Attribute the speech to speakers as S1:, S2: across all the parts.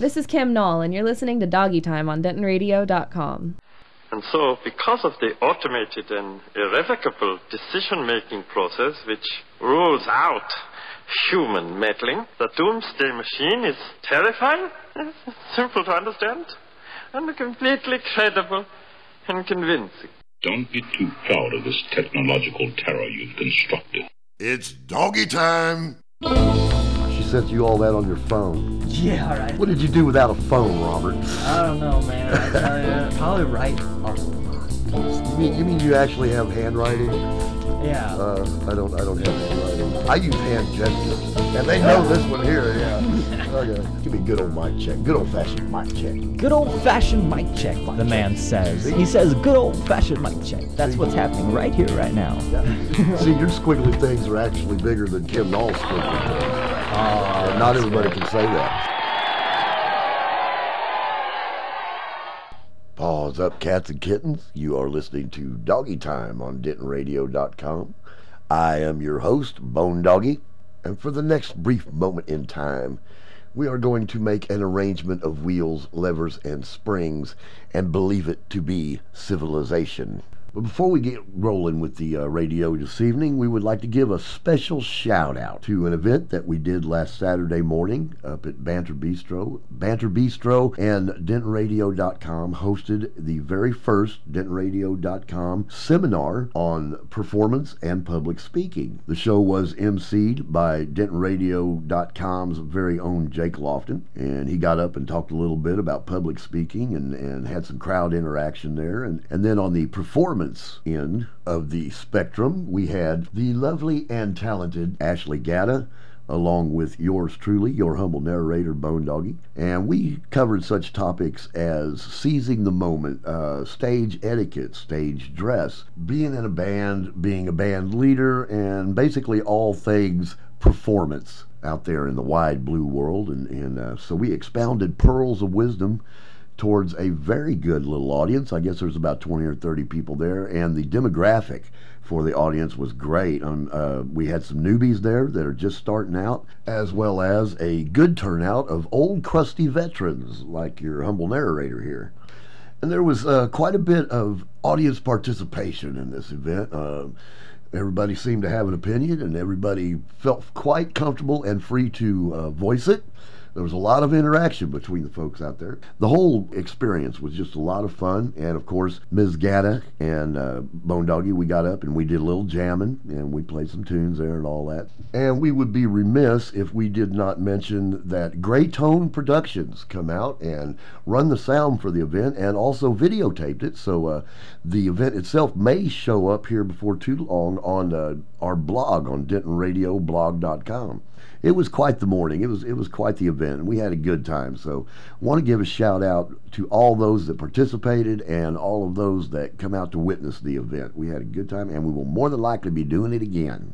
S1: This is Kim Knoll, and you're listening to Doggy Time on DentonRadio.com.
S2: And so, because of the automated and irrevocable decision-making process which rules out human meddling, the doomsday machine is terrifying, simple to understand, and completely credible and convincing.
S3: Don't be too proud of this technological terror you've constructed.
S4: It's doggy time!
S5: She sent you all that on your phone.
S6: Yeah, all right.
S5: What did you do without a phone, Robert?
S6: I don't know, man. I tell you, probably write on
S5: You mean you actually have handwriting?
S6: Yeah.
S5: I don't have handwriting. I use hand gestures, and they know this one here. Yeah. Okay. Give me a good old mic check. Good old-fashioned mic check.
S6: Good old-fashioned mic check, the man says. He says good old-fashioned mic check. That's what's happening right here, right now.
S5: Yeah. See, your squiggly things are actually bigger than Kim Knoll's squiggly things. And not everybody can say that. Paws up, cats and kittens. You are listening to Doggy Time on DentonRadio.com. I am your host, Bone Doggie, and for the next brief moment in time, we are going to make an arrangement of wheels, levers, and springs, and believe it to be civilization. But before we get rolling with the radio this evening, we would like to give a special shout out to an event that we did last Saturday morning up at Banter Bistro. Banter Bistro and DentonRadio.com hosted the very first DentonRadio.com seminar on performance and public speaking. The show was emceed by DentonRadio.com's very own Jake Lofton, and he got up and talked a little bit about public speaking and had some crowd interaction there. And then on the performance end of the spectrum, we had the lovely and talented Ashley Gatta, along with yours truly, your humble narrator, Bone Doggie. And we covered such topics as seizing the moment, stage etiquette, stage dress, being in a band, being a band leader, and basically all things performance out there in the wide blue world. And so we expounded pearls of wisdom towards a very good little audience. I guess there's about 20 or 30 people there, and the demographic for the audience was great. We had some newbies there that are just starting out, as well as a good turnout of old crusty veterans like your humble narrator here. And there was quite a bit of audience participation in this event. Everybody seemed to have an opinion, and everybody felt quite comfortable and free to voice it. There was a lot of interaction between the folks out there. The whole experience was just a lot of fun. And of course, Ms. Gatta and Bone Doggie, we got up and we did a little jamming and we played some tunes there and all that. And we would be remiss if we did not mention that Gray Tone Productions come out and run the sound for the event and also videotaped it. So the event itself may show up here before too long on our blog on DentonRadioblog.com. It was quite the morning. It was quite the event, and we had a good time. So I want to give a shout out to all those that participated and all of those that come out to witness the event. We had a good time, and we will more than likely be doing it again.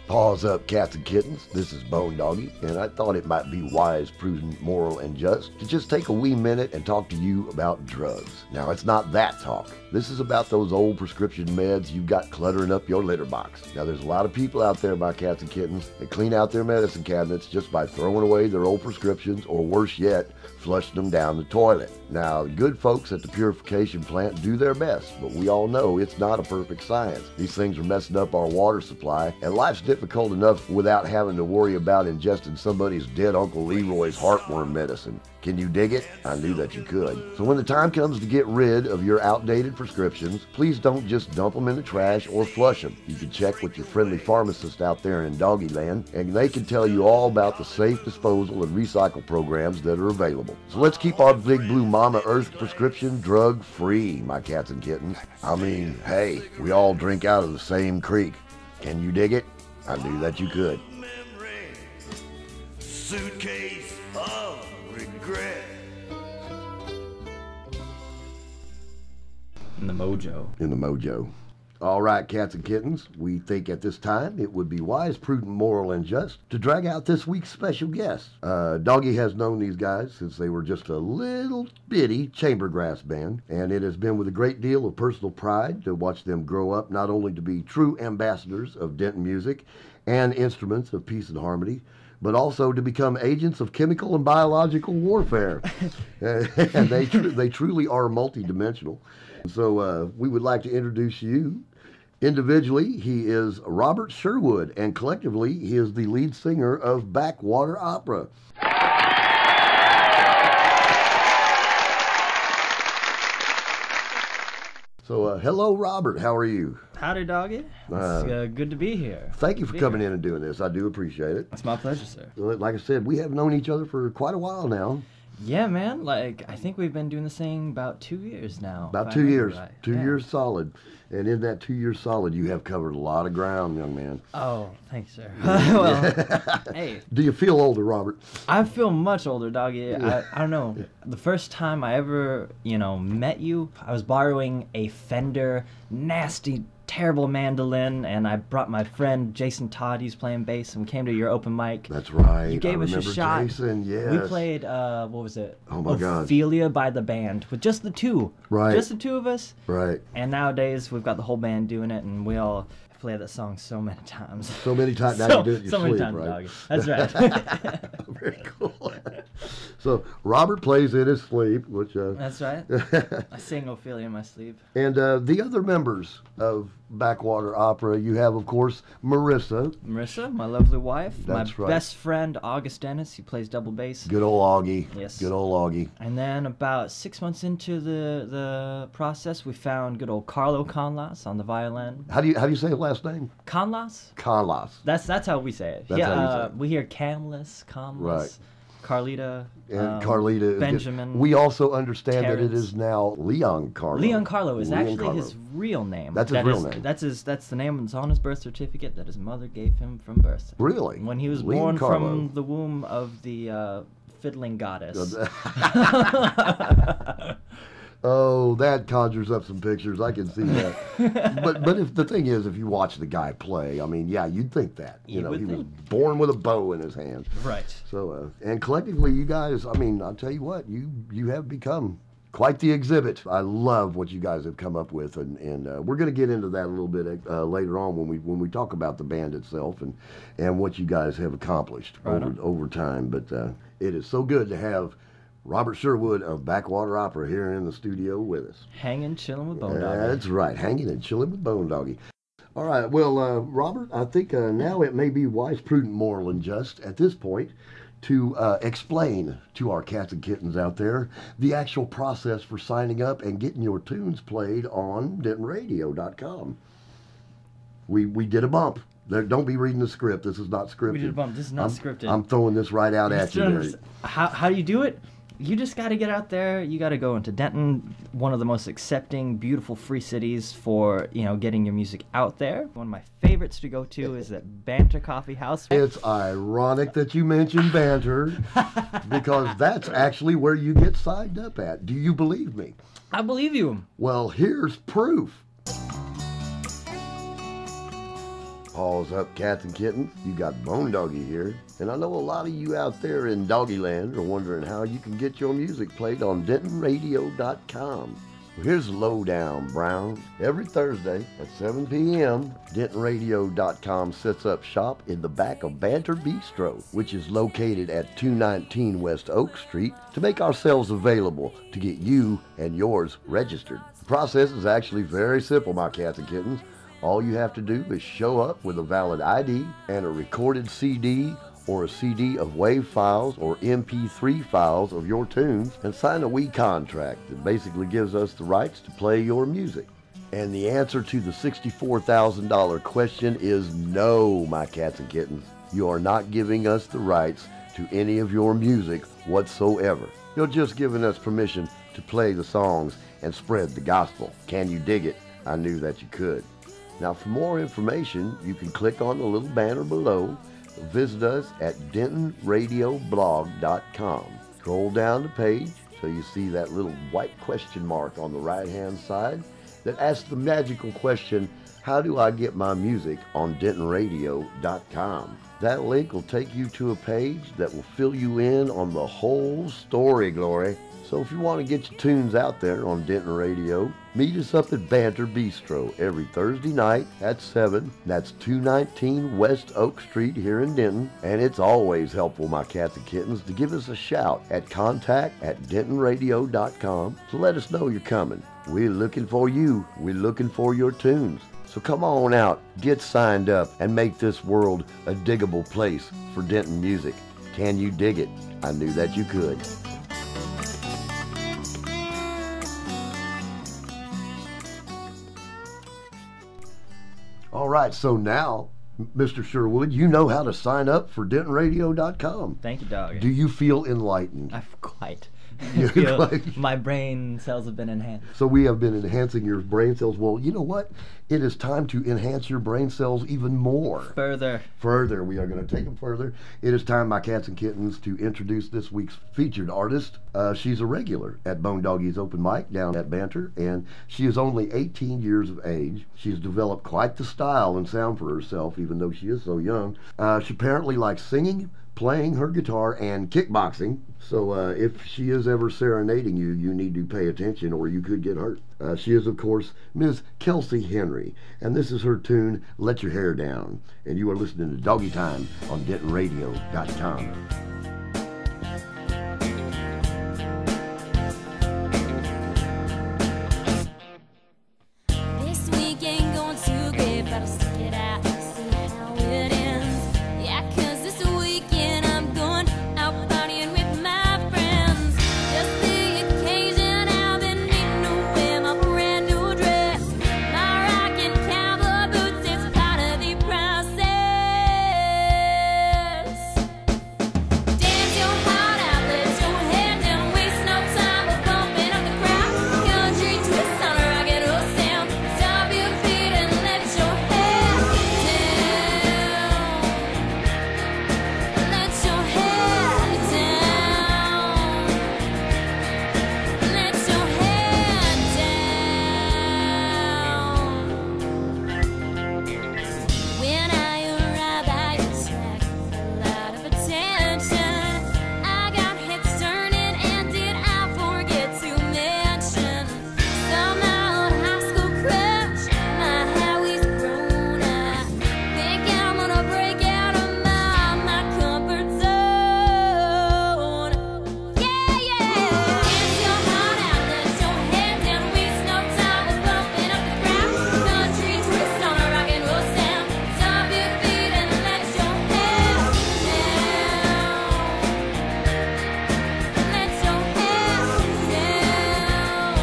S5: Paws up, cats and kittens. This is Bone Doggie, and I thought it might be wise, prudent, moral, and just to just take a wee minute and talk to you about drugs. Now, it's not that talk. This is about those old prescription meds you've got cluttering up your litter box. Now, there's a lot of people out there, my cats and kittens, that clean out their medicine cabinets just by throwing away their old prescriptions, or worse yet, flushing them down the toilet. Now, good folks at the purification plant do their best, but we all know it's not a perfect science. These things are messing up our water supply, and life's difficult enough without having to worry about ingesting somebody's dead Uncle Leroy's heartworm medicine. Can you dig it? I knew that you could. So when the time comes to get rid of your outdated prescriptions, please don't just dump them in the trash or flush them. You can check with your friendly pharmacist out there in Doggy Land, and they can tell you all about the safe disposal and recycle programs that are available. So let's keep our big blue Mama Earth prescription drug-free, my cats and kittens. I mean, hey, we all drink out of the same creek. Can you dig it? I knew that you could.
S4: Suitcase of regret.
S6: In the mojo.
S5: In the mojo. All right, cats and kittens, we think at this time it would be wise, prudent, moral, and just to drag out this week's special guest. Doggie has known these guys since they were just a little bitty chamber brass band, and it has been with a great deal of personal pride to watch them grow up not only to be true ambassadors of Denton music and instruments of peace and harmony, but also to become agents of chemical and biological warfare. And they truly are multidimensional. So we would like to introduce you. Individually, he is Robert Sherwood, and collectively, he is the lead singer of Backwater Opera. So, hello, Robert. How are you?
S6: Howdy, Doggie. It's good to be here.
S5: Thank you for coming in and doing this. I do appreciate it.
S6: It's my pleasure, sir.
S5: Like I said, we have known each other for quite a while now.
S6: Yeah, man. Like, I think we've been doing this thing about 2 years now.
S5: About
S6: if I
S5: 2
S6: remember
S5: years.
S6: right.
S5: 2
S6: Yeah.
S5: years solid. And in that 2 years solid, you have covered a lot of ground, young man.
S6: Oh, thanks, sir. Well, hey.
S5: Do you feel older, Robert?
S6: I feel much older, Doggie. I don't know. The first time I ever, met you, I was borrowing a Fender nasty, terrible mandolin, and I brought my friend Jason Todd, who's playing bass, and we came to your open mic.
S5: That's right.
S6: You gave
S5: I
S6: us a
S5: remember
S6: shot.
S5: Jason, yes.
S6: We played, what was it?
S5: Oh, my God.
S6: Ophelia by the band, with just the two.
S5: Right.
S6: Just the two of us.
S5: Right.
S6: And nowadays, we've got the whole band doing it, and we all play that song so many times.
S5: So many times. Now you do it in your
S6: so many
S5: sleep,
S6: times,
S5: right?
S6: Doggie. That's right.
S5: Very cool. So Robert plays in his sleep, which
S6: That's right. I sing Ophelia in my sleep.
S5: and the other members of Backwater Opera, you have, of course, Marissa.
S6: Marissa, my lovely wife.
S5: That's
S6: my
S5: right.
S6: best friend, August Dennis. He plays double bass.
S5: Good old Augie.
S6: Yes.
S5: Good old Augie.
S6: And then about 6 months into the process, we found good old Carlo Conlas on the violin.
S5: How do you say his last name?
S6: Conlas?
S5: Conlas.
S6: That's how we say it.
S5: That's how you say it.
S6: We hear Camlis, Conlas,
S5: Right.
S6: Carlita,
S5: And Carlita.
S6: Benjamin.
S5: We also understand that it
S6: Terrence.
S5: is now Leon Carlo.
S6: Leon Carlo is
S5: Leon
S6: actually
S5: Carlo.
S6: his real name.
S5: That's his
S6: That
S5: real
S6: is-
S5: name.
S6: That's the name that's on his birth certificate that his mother gave him from birth.
S5: Really?
S6: When he was
S5: Leon
S6: born
S5: Carlo.
S6: from the womb of the fiddling goddess.
S5: Oh, that conjures up some pictures. I can see that. but if the thing is, if you watch the guy play, I mean, yeah, you'd think that.
S6: You would
S5: he was
S6: think.
S5: born with a bow in his hand.
S6: Right.
S5: So, and collectively, you guys, I mean, I'll tell you what, you have become quite the exhibit. I love what you guys have come up with, and we're going to get into that a little bit later on when we talk about the band itself and what you guys have accomplished over time. But it is so good to have Robert Sherwood of Backwater Opera here in the studio with us.
S6: Hanging, chilling with Bone Doggie.
S5: That's right, hanging and chilling with Bone Doggie. All right, well, Robert, I think now it may be wise, prudent, moral, and just at this point to explain to our cats and kittens out there the actual process for signing up and getting your tunes played on DentonRadio.com. We did a bump. Don't be reading the script. This is not scripted.
S6: We did a bump. This is not scripted.
S5: I'm throwing this right out at you. There.
S6: How do you do it? You just got to get out there. You got to go into Denton, one of the most accepting, beautiful, free cities for, getting your music out there. One of my favorites to go to is at Banter Coffee House.
S5: It's ironic that you mentioned Banter because that's actually where you get signed up at. Do you believe me?
S6: I believe you.
S5: Well, here's proof. Paws up, cats and kittens. You got Bone Doggie here. And I know a lot of you out there in Doggy Land are wondering how you can get your music played on DentonRadio.com. Well, here's the lowdown, Brown. Every Thursday at 7 p.m., DentonRadio.com sets up shop in the back of Banter Bistro, which is located at 219 West Oak Street, to make ourselves available to get you and yours registered. The process is actually very simple, my cats and kittens. All you have to do is show up with a valid ID and a recorded CD or a CD of WAV files or MP3 files of your tunes and sign a wee contract that basically gives us the rights to play your music. And the answer to the $64,000 question is no, my cats and kittens. You are not giving us the rights to any of your music whatsoever. You're just giving us permission to play the songs and spread the gospel. Can you dig it? I knew that you could. Now, for more information, you can click on the little banner below. Visit us at DentonRadioblog.com. Scroll down the page so you see that little white question mark on the right-hand side that asks the magical question, how do I get my music on DentonRadio.com? That link will take you to a page that will fill you in on the whole story, Glory. So if you want to get your tunes out there on Denton Radio, meet us up at Banter Bistro every Thursday night at 7. That's 219 West Oak Street here in Denton. And it's always helpful, my cats and kittens, to give us a shout at contact@dentonradio.com to let us know you're coming. We're looking for you. We're looking for your tunes. So come on out, get signed up, and make this world a diggable place for Denton music. Can you dig it? I knew that you could. All right, so now, Mr. Sherwood, you know how to sign up for DentonRadio.com.
S6: Thank you, dog.
S5: Do you feel enlightened?
S6: I've quite.
S5: You
S6: I feel
S5: quite-
S6: my brain cells have been enhanced.
S5: So we have been enhancing your brain cells. Well, you know what? It is time to enhance your brain cells even more.
S6: Further.
S5: Further. We are going to take them further. It is time, my cats and kittens, to introduce this week's featured artist. She's a regular at Bone Doggie's open mic down at Banter, and she is only 18 years of age. She's developed quite the style and sound for herself, even though she is so young. She apparently likes singing, playing her guitar, and kickboxing. So if she is ever serenading you, you need to pay attention or you could get hurt. She is, of course, Ms. Kelsey Henry, and this is her tune, Let Your Hair Down. And you are listening to Doggy Time on DentonRadio.com.
S7: This week ain't going too great, but I'll stick it out, see how it ends. Yeah, 'cause this weekend I'm going out partying with my friends. Just the occasion I've been needing to wear my brand new dress. My rockin' cowboy boots is part of the process. Dance your heart out, let your hair down, waste no time with bumping up the crowd. Country twist on a rock and roll sound. Stop your feet and let your hair down. Let your hair down. Let your hair down. When I arrive at your track, a lot of attention. I got heads turning, and did I forget to mention some my old high school crush? My Howie's grown. I think I'm gonna break out of my comfort zone. Yeah, yeah. Dance your heart out, let your hair down, waste no time with bumping up the crowd. Country twist on a rock and roll sound. Stop your feet and let your hair down. Let your hair down.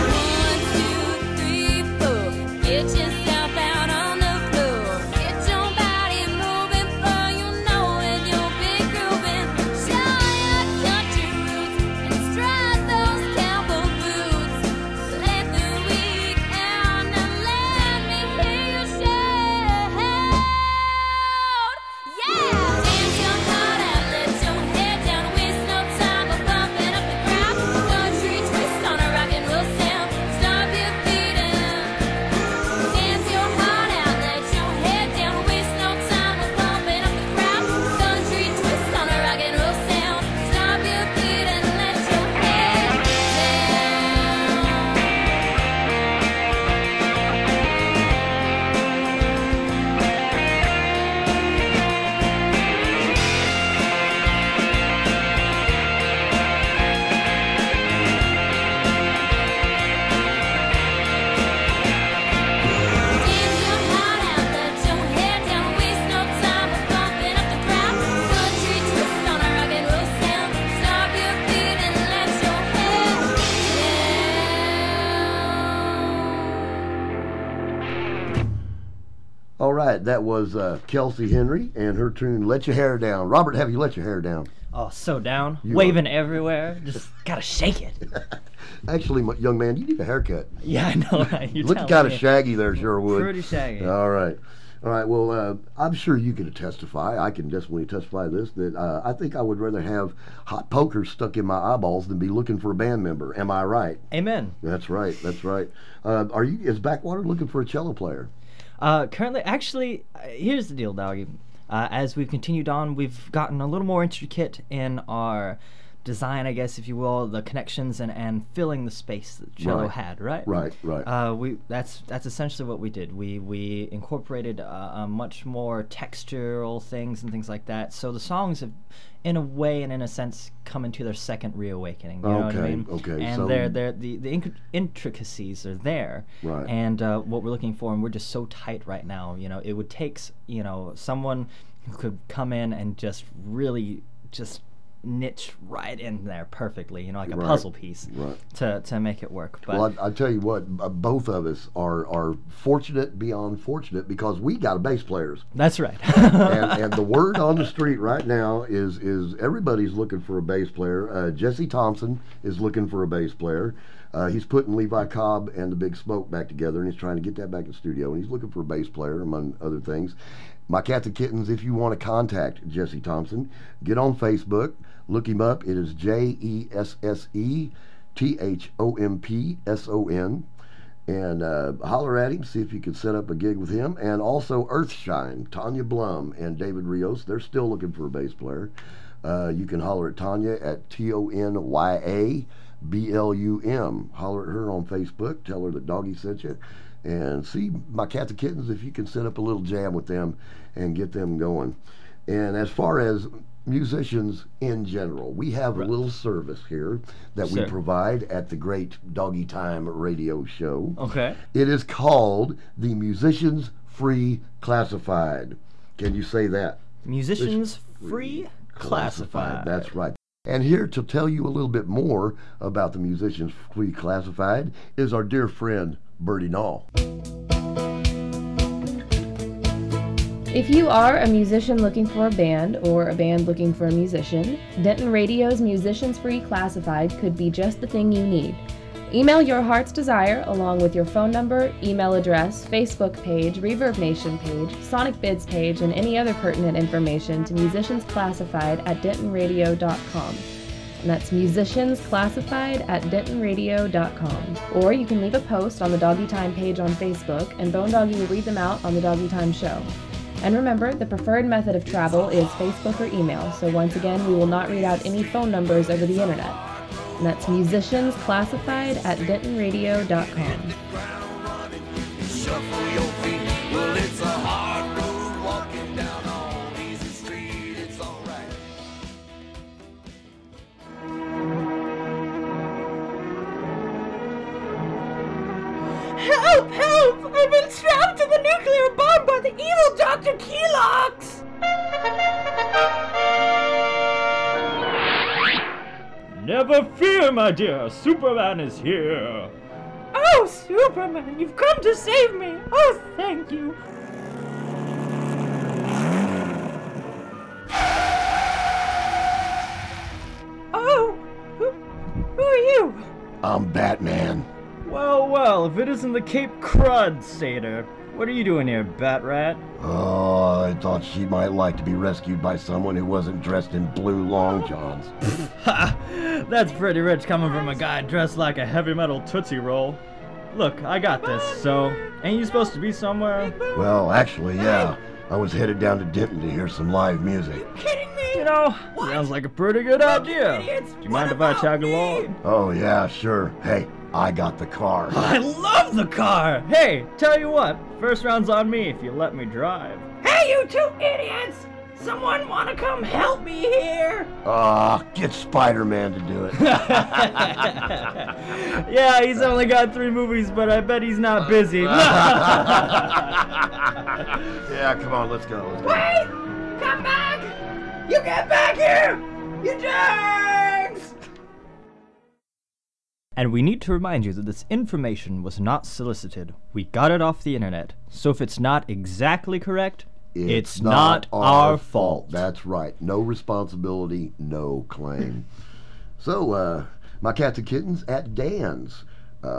S7: 1, 2, 3, 4. Get yourself out on the floor. Get your body moving, for you know it, you'll be grooving. Show your country roots and strut those cowboy boots. Let the week out, now let me hear you shout. Yeah! Dance your heart out, let your hair down, waste no time with bumping up the crowd. Country twist on a rock and roll sound. Stop your feet and dance your heart out, let your hair down, waste no time with bumping up the crowd. Country twist on a rock and roll sound. Stop your feet and let your hair down. Dance your heart out, let your hair down, waste no time with bumping up the crowd. Country twist on a rock and roll sound. Stop your feet and let your hair down.
S5: All right, that was Kelsey Henry and her tune, Let Your Hair Down. Robert, have you let your hair down?
S6: Oh, so down.
S5: You
S6: Waving everywhere. Just gotta shake it.
S5: Actually, young man, you need a haircut.
S6: Yeah, I know, right? You're
S5: Looking
S6: telling
S5: kind of
S6: me.
S5: shaggy there, Sherwood.
S6: Pretty shaggy.
S5: All right. All right, well, I'm sure you can testify. I can definitely testify this, that I think I would rather have hot poker stuck in my eyeballs than be looking for a band member. Am I right?
S6: Amen.
S5: That's right, that's right. Is Backwater looking for a cello player?
S6: Currently, actually, here's the deal, Doggy. As we've continued on, we've gotten a little more intricate in our design, I guess, if you will, the connections and filling the space that cello had, right?
S5: Right.
S6: That's essentially what we did. We incorporated a much more textural things and things like that. So the songs have, in a way and in a sense, come into their second reawakening. You know what I mean?
S5: Okay.
S6: And
S5: So
S6: the intricacies are there.
S5: Right.
S6: And what we're looking for, and we're just so tight right now. You know, it would take someone who could come in and just really just niche right in there perfectly, you know, like a puzzle piece, to make it work. But
S5: well, I tell you what, both of us are fortunate beyond fortunate because we got a bass players.
S6: That's right.
S5: and the word on the street right now is everybody's looking for a bass player. Jesse Thompson is looking for a bass player. He's putting Levi Cobb and the Big Smoke back together, and he's trying to get that back in the studio, and he's looking for a bass player, among other things. My Cats and Kittens, if you want to contact Jesse Thompson, get on Facebook, look him up. It is JESSETHOMPSON, and holler at him, see if you can set up a gig with him. And also Earthshine, Tanya Blum and David Rios, they're still looking for a bass player. You can holler at Tanya at TONYABLUM. Holler at her on Facebook, tell her that Doggie sent you, and see My Cats and Kittens if you can set up a little jam with them and get them going. And as far as musicians in general, we have a little service here that we provide at the great Doggie Time radio show.
S6: Okay.
S5: It is called the Musicians Free Classified. Can you say that?
S6: Musicians Free Classified.
S5: That's right. And here to tell you a little bit more about the Musicians Free Classified is our dear friend Bertie Nall.
S1: If you are a musician looking for a band or a band looking for a musician, Denton Radio's Musicians Free Classified could be just the thing you need. Email your heart's desire along with your phone number, email address, Facebook page, Reverb Nation page, Sonic Bids page, and any other pertinent information to musiciansclassified@dentonradio.com. And that's musiciansclassified@dentonradio.com. Or you can leave a post on the Doggie Time page on Facebook, and Bone Doggie will read them out on the Doggie Time show. And remember, the preferred method of travel is Facebook or email, so once again, we will not read out any phone numbers over the internet. And that's musiciansclassified@dentonradio.com.
S4: Shuffle your feet. Well, it's a hard road walking down on easy street. It's alright.
S8: Help! Help! I've been trapped in the nuclear bomb by the evil Dr. Keelox!
S9: Never fear, my dear. Superman is here.
S8: Oh, Superman, you've come to save me! Oh, thank you! Oh, who are you?
S5: I'm Batman.
S9: Well, well, if it isn't the Cape Crud Satyr. What are you doing here, Bat Rat?
S5: Oh, I thought she might like to be rescued by someone who wasn't dressed in blue long johns.
S9: Ha! That's pretty rich coming from a guy dressed like a heavy metal Tootsie Roll. Look, I got this, so ain't you supposed to be somewhere?
S5: Well, actually, yeah. I was headed down to Denton to hear some live music.
S8: Kidding me?
S9: You know, sounds like a pretty good idea. Do you mind if I tag along?
S5: Oh, yeah, sure. Hey, I got the car.
S9: I love the car! Hey, tell you what, first round's on me if you let me drive.
S8: Hey, you two idiots! Someone wanna come help me here?
S5: Get Spider-Man to do it.
S9: Yeah, he's only got 3 movies, but I bet he's not busy.
S5: Yeah, come on, let's go.
S8: Wait! Come back! You get back here! You jerks!
S6: And we need to remind you that this information was not solicited. We got it off the internet. So if it's not exactly correct, it's not our fault.
S5: That's right. No responsibility, no claim. So, My Cats and Kittens at Dan's.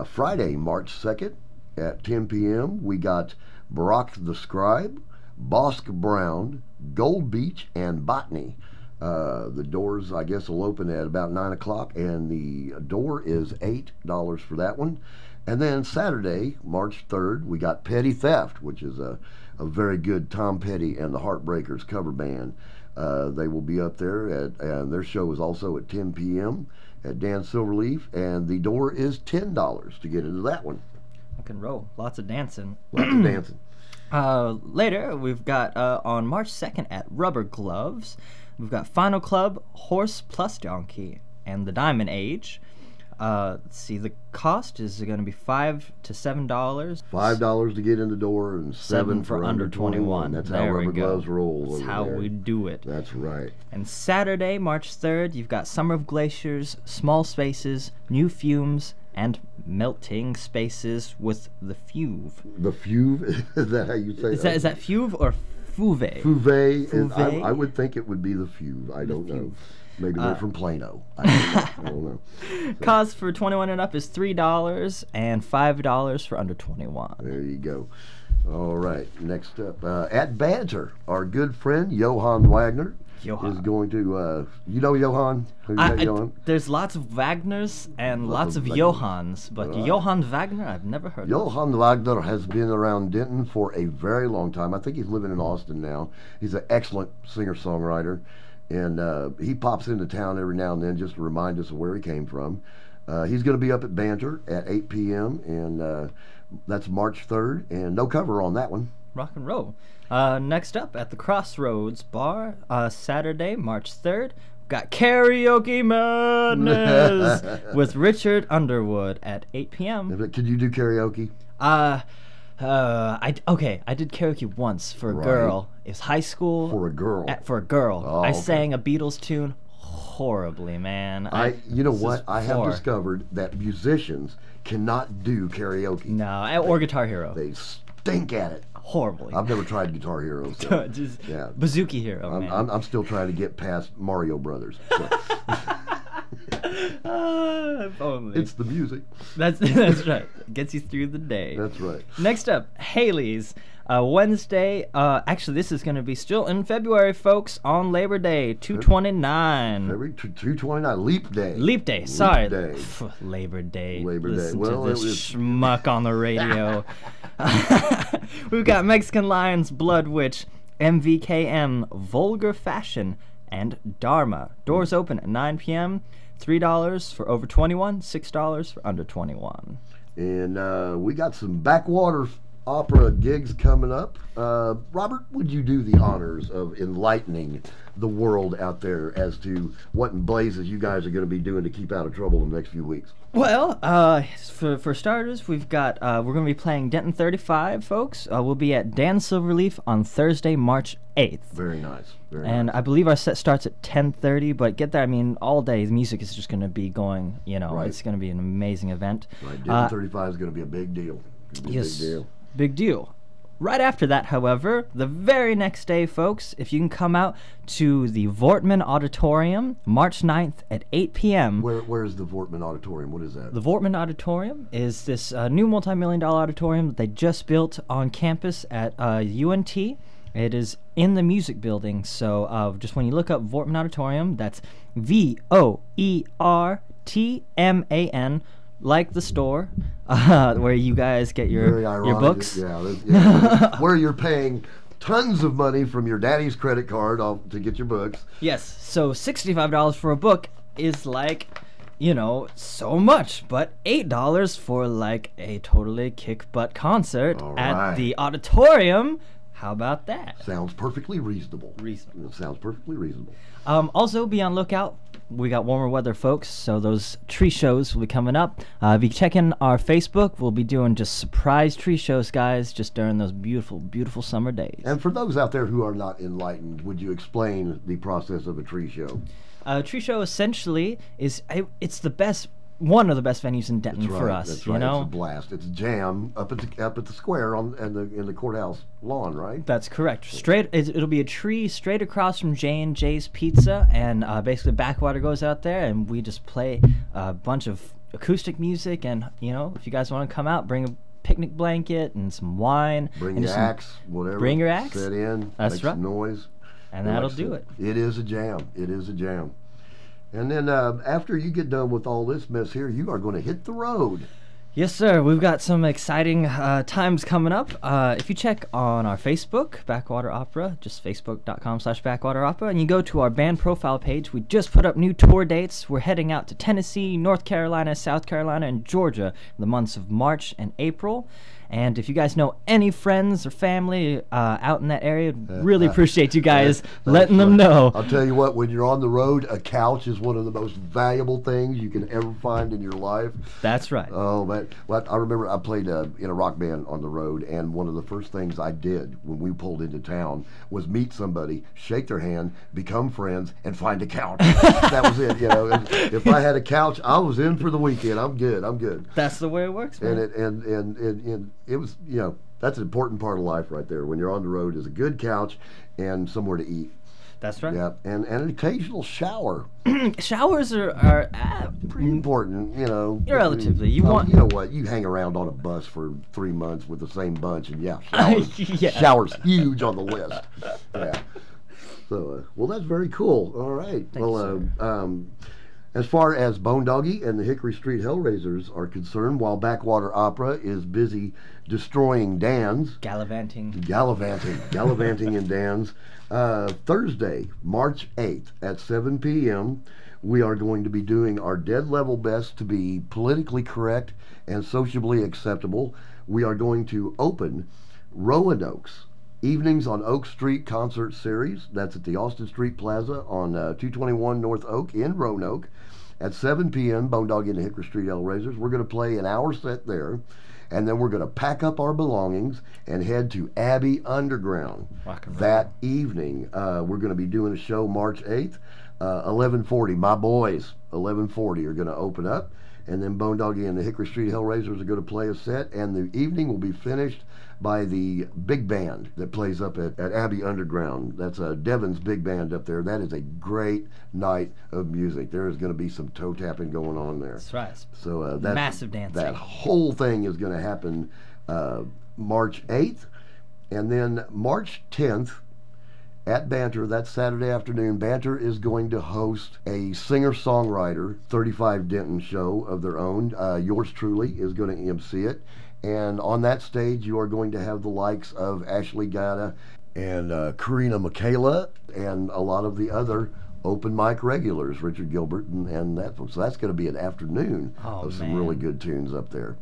S5: Friday, March 2nd at 10 p.m. We got Barack the Scribe, Bosk Brown, Gold Beach, and Botany. The doors, I guess, will open at about 9 o'clock, and the door is $8 for that one. And then Saturday, March 3rd, we got Petty Theft, which is a a very good Tom Petty and the Heartbreakers cover band. They will be up there, and their show is also at 10 p.m. at Dan Silverleaf, and the door is $10 to get into that one.
S6: Rock and roll. Lots of dancing.
S5: Lots of dancing.
S6: Later, we've got on March 2nd at Rubber Gloves, we've got Final Club, Horse Plus Donkey, and The Diamond Age. Let's see, the cost is going to be $5 to $7.
S5: $5 to get in the door and $7 for under 21. That's how
S6: There we
S5: Rubber
S6: go.
S5: Gloves roll.
S6: That's
S5: over
S6: how
S5: there.
S6: we do it.
S5: That's right.
S6: And Saturday, March 3rd, you've got Summer of Glaciers, Small Spaces, New Fumes, and Melting Spaces with the Fuve.
S5: The Fuve? Is that how you say it?
S6: Is that Fuve or Fuve?
S5: Fuve. I would think it would be the Fuve. I don't know. Maybe they're from Plano. I don't know. So,
S6: cost for 21 and up is $3 and $5 for under 21.
S5: there you go. All right. Next up, at Banter, our good friend Johann Wagner is going to. You know Johann? Have you met Johann?
S6: There's lots of Wagners and lots of
S5: Wagners.
S6: Johanns, but Johann Wagner I've never heard of.
S5: Johann Wagner has been around Denton for a very long time. I think he's living in Austin now. He's an excellent singer-songwriter, and he pops into town every now and then just to remind us of where he came from. He's going to be up at Banter at 8 p.m., and that's March 3rd, and no cover on that one.
S6: Rock and roll. Next up at the Crossroads Bar, Saturday, March 3rd, got Karaoke Madness with Richard Underwood at 8 p.m.
S5: Could you do karaoke?
S6: I did karaoke once for a
S5: Right.
S6: girl. It was high school.
S5: For a girl?
S6: For a girl.
S5: Oh,
S6: I
S5: okay.
S6: sang a Beatles tune horribly, man.
S5: You know
S6: this
S5: what?
S6: is
S5: I have
S6: poor.
S5: discovered that musicians cannot do karaoke.
S6: No, or Guitar Hero.
S5: They stink at it.
S6: Horribly.
S5: I've never tried Guitar Hero. So,
S6: Just
S5: yeah.
S6: Bazooki Hero, man.
S5: I'm still trying to get past Mario Brothers. So.
S6: If only.
S5: It's the music.
S6: That's right. Gets you through the day.
S5: That's right.
S6: Next up, Haley's. Wednesday. Actually, this is going to be still in February, folks. On Labor Day, 2/29.
S5: February 2/29, Leap Day.
S6: Leap Day. Sorry.
S5: Day.
S6: Labor Day.
S5: Labor Day.
S6: Listen
S5: Well,
S6: to
S5: it
S6: this
S5: was-
S6: schmuck on the radio. We've got Mexican Lions, Blood Witch, MVKM, Vulgar Fashion, and Dharma. Doors open at 9 p.m. $3 for over 21, $6 for under 21.
S5: And we got some backwater opera gigs coming up. Robert, would you do the honors of enlightening the world out there as to what in blazes you guys are going to be doing to keep out of trouble in the next few weeks?
S6: Well, for starters, we've got we're going to be playing Denton 35, folks. We'll be at Dan Silverleaf on Thursday, March 8th.
S5: Very nice. Very
S6: And
S5: nice.
S6: I believe our set starts at 10:30, but get there, I mean, all day the music is just going to be going,
S5: Right.
S6: It's going to be an amazing event.
S5: Right, Denton 35 is going to be a big deal. It's gonna be a
S6: Yes,
S5: big deal.
S6: big deal. Right after that, however, the very next day, folks, if you can come out to the Vortman Auditorium, March 9th at 8 p.m.
S5: Where's the Vortman Auditorium? What is that?
S6: The Vortman Auditorium is this new multi-million-dollar auditorium that they just built on campus at UNT. It is in the music building, so just when you look up Vortman Auditorium, that's VOERTMAN, like the store, where you guys get
S5: Very
S6: your
S5: ironic.
S6: books.
S5: Yeah, where you're paying tons of money from your daddy's credit card to get your books.
S6: Yes, so $65 for a book is like, so much, but $8 for like a totally kick butt concert
S5: All
S6: at
S5: right.
S6: the auditorium. How about that?
S5: Sounds perfectly reasonable.
S6: Reasonable.
S5: It sounds perfectly reasonable.
S6: Also, be on lookout. We got warmer weather, folks, so those tree shows will be coming up. If you check in our Facebook, we'll be doing just surprise tree shows, guys, just during those beautiful, beautiful summer days.
S5: And for those out there who are not enlightened, would you explain the process of a tree show?
S6: A tree show essentially is it's one of the best venues in Denton
S5: That's
S6: for
S5: right,
S6: us.
S5: That's
S6: you
S5: right.
S6: know,
S5: It's a blast. It's a jam up at the square in the courthouse lawn, right?
S6: That's correct. It'll be a tree straight across from J&J's Pizza, and basically Backwater goes out there, and we just play a bunch of acoustic music. And if you guys want to come out, bring a picnic blanket and some wine.
S5: Bring
S6: and
S5: your
S6: just some-
S5: axe, whatever.
S6: Bring your axe.
S5: Sit in.
S6: That's
S5: make
S6: right.
S5: some noise.
S6: And
S5: Like
S6: that'll
S5: I
S6: do
S5: said,
S6: it.
S5: It is a jam. It is a jam. And then after you get done with all this mess here, you are going to hit the road.
S6: Yes, sir. We've got some exciting times coming up. If you check on our Facebook, Backwater Opera, just facebook.com/Backwater Opera, and you go to our band profile page, we just put up new tour dates. We're heading out to Tennessee, North Carolina, South Carolina, and Georgia in the months of March and April. And if you guys know any friends or family out in that area, really appreciate you guys letting them know.
S5: I'll tell you what, when you're on the road, a couch is one of the most valuable things you can ever find in your life.
S6: That's right.
S5: Oh, man. Well, I remember I played in a rock band on the road, and one of the first things I did when we pulled into town was meet somebody, shake their hand, become friends, and find a couch. That was it, you know. If I had a couch, I was in for the weekend. I'm good.
S6: That's the way it works, man.
S5: And it was, you know, that's an important part of life right there. When you're on the road, is a good couch and somewhere to eat.
S6: That's right.
S5: Yeah, and an occasional shower.
S6: Showers are
S5: pretty important, you know.
S6: Relatively.
S5: You know what? You hang around on a bus for 3 months with the same bunch, and showers.
S6: Yeah.
S5: Showers huge on the list. Yeah. So, well, that's very cool. All right.
S6: Thank you, sir.
S5: As far as Bone Doggie and the Hickory Street Hellraisers are concerned, while Backwater Opera is busy destroying Dan's,
S6: gallivanting
S5: in Dan's, Thursday, March 8th at 7 p.m., we are going to be doing our dead level best to be politically correct and sociably acceptable. We are going to open Roanoke's Evenings on Oak Street concert series. That's at the Austin Street Plaza on 221 North Oak in Roanoke at 7 p.m. Bone Doggie and the Hickory Street Hellraisers. We're going to play an hour set there, and then we're going to pack up our belongings and head to Abbey Underground that evening. We're going to be doing a show March 8th, 11:40. My boys, 11:40 are going to open up, and then Bone Doggie and the Hickory Street Hellraisers are going to play a set, and the evening will be finished by the big band that plays up at Abbey Underground. That's Devon's big band up there. That is a great night of music. There is going to be some toe tapping going on there.
S6: That's right.
S5: So
S6: massive dancing.
S5: That whole thing is going to happen March 8th, and then March 10th at Banter, that Saturday afternoon. Banter is going to host a singer-songwriter 35 Denton show of their own. Yours truly is going to MC it. And on that stage, you are going to have the likes of Ashley Gatta and Karina Michaela and a lot of the other open mic regulars, Richard Gilbert and that folks. So that's going to be an afternoon of some really good tunes up there.